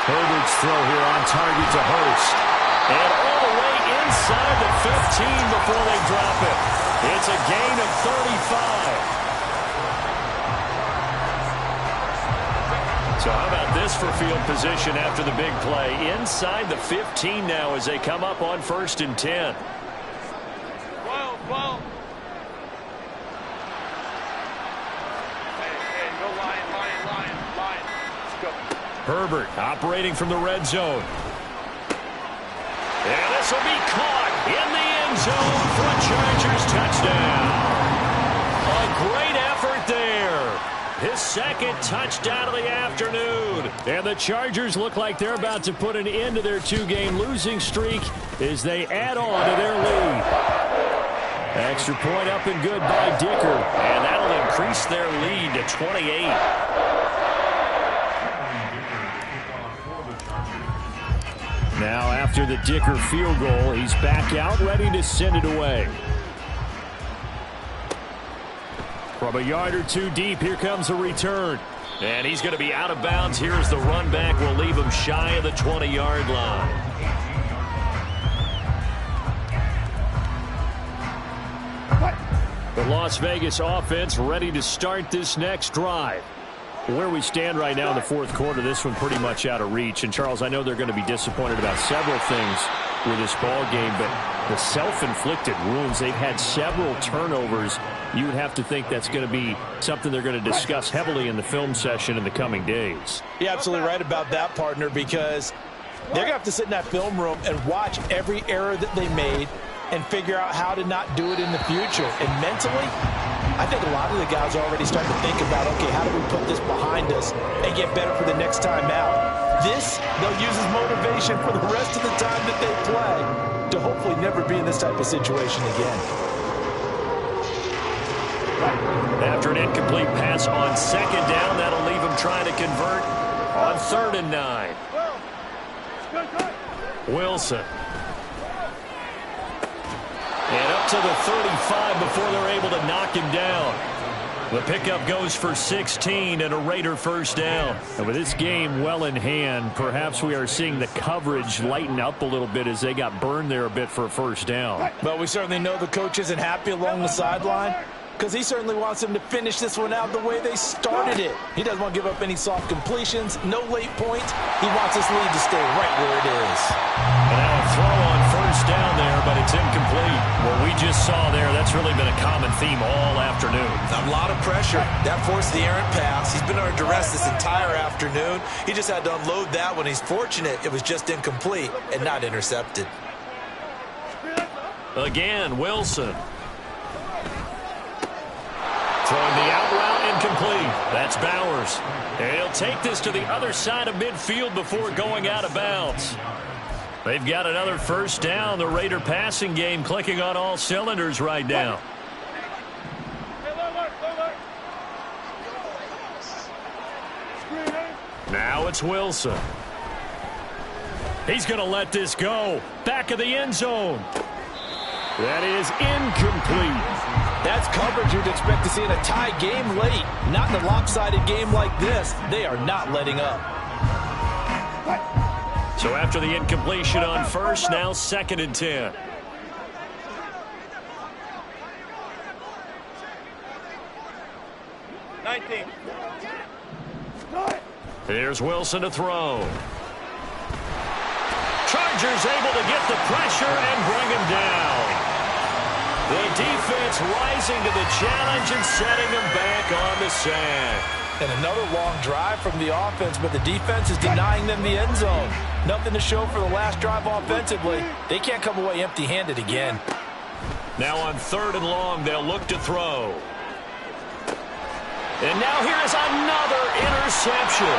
Speaker 5: Herbert's throw here on target to Hurst.
Speaker 2: And all the way inside the 15 before they drop it. It's a gain of 35. So how about this for field position after the big play? Inside the 15 now as they come up on 1st and 10.
Speaker 4: 12. Hey, go Lion. Let's go.
Speaker 2: Herbert operating from the red zone. And this will be caught in the end zone for a Chargers touchdown. A great effort there. His 2nd touchdown of the afternoon.
Speaker 5: And the Chargers look like they're about to put an end to their 2-game losing streak as they add on to their lead. Extra point up and good by Dicker.
Speaker 2: And that'll increase their lead to 28.
Speaker 5: Now after the Dicker field goal, he's back out ready to send it away. From a yard or 2 deep, here comes a return.
Speaker 2: And he's going to be out of bounds. Here's the run back. Will leave him shy of the 20-yard line. The
Speaker 5: Las Vegas offense ready to start this next drive. Where we stand right now in the 4th quarter, this one pretty much out of reach. And, Charles, I know they're going to be disappointed about several things with this ball game, but the self-inflicted wounds, they've had several turnovers. You would have to think that's going to be something they're going to discuss heavily in the film session in the coming days.
Speaker 6: You're absolutely right about that, partner, because they're going to have to sit in that film room and watch every error that they made and figure out how to not do it in the future. And mentally, I think a lot of the guys are already starting to think about, okay, how do we put this behind us and get better for the next time out? This, they'll use as motivation for the rest of the time that they play to hopefully never be in this type of situation again.
Speaker 5: After an incomplete pass on second down, that'll leave them trying to convert on 3rd and 9. Wilson. And up to the 35 before they're able to knock him down. The pickup goes for 16 and a Raider first down. And with this game well in hand, perhaps we are seeing the coverage lighten up a little bit as they got burned there a bit for a first down.
Speaker 6: But we certainly know the coach isn't happy along the sideline, because he certainly wants them to finish this one out the way they started it. He doesn't want to give up any soft completions, no late points. He wants this lead to stay right where it is.
Speaker 5: And now a throw on first down there, but it's incomplete. What we just saw there, that's really been a common theme all afternoon.
Speaker 3: A lot of pressure. That forced the errant pass. He's been under duress this entire afternoon. He just had to unload that one. He's fortunate it was just incomplete and not intercepted.
Speaker 5: Again, Wilson. Throwing the out route, incomplete. That's Bowers. And he'll take this to the other side of midfield before going out of bounds. They've got another first down. The Raider passing game clicking on all cylinders right now. Now it's Wilson. He's going to let this go. Back of the end zone. That is incomplete.
Speaker 6: That's coverage you'd expect to see in a tie game late. Not in a lopsided game like this. They are not letting up.
Speaker 5: So after the incompletion on first, now 2nd and 10. Here's Wilson to throw. Chargers able to get the pressure and bring him down. The defense rising to the challenge and setting them back on the sack.
Speaker 6: And another long drive from the offense, but the defense is denying them the end zone. Nothing to show for the last drive offensively. They can't come away empty-handed again.
Speaker 5: Now on 3rd and long, they'll look to throw. And now here's another interception.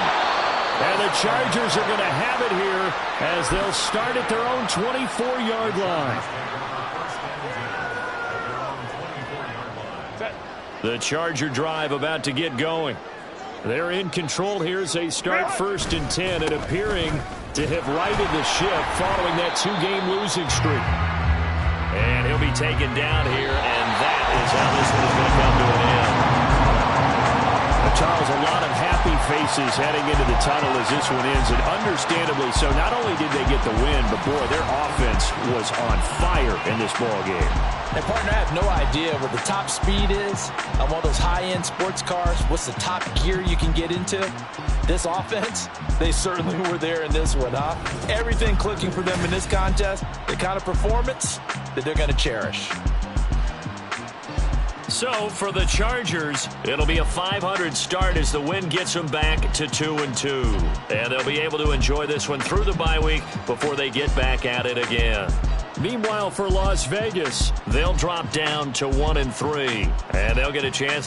Speaker 5: And the Chargers are going to have it here as they'll start at their own 24-yard line. The Charger drive about to get going. They're in control here as they start 1st and 10 and appearing to have righted the ship following that 2-game losing streak. And he'll be taken down here, and that is how this one is going to come to an end. Charles, a lot of happy faces heading into the tunnel as this one ends, and understandably so. Not only did they get the win, but boy, their offense was on fire in this ball game.
Speaker 6: And partner, I have no idea what the top speed is on one of those high-end sports cars. What's the top gear you can get into? This offense, they certainly were there in this one, huh? Everything clicking for them in this contest, the kind of performance that they're going to cherish.
Speaker 5: So for the Chargers, it'll be a .500 start as the win gets them back to 2-2. And they'll be able to enjoy this one through the bye week before they get back at it again. Meanwhile, for Las Vegas, they'll drop down to 1-3, and they'll get a chance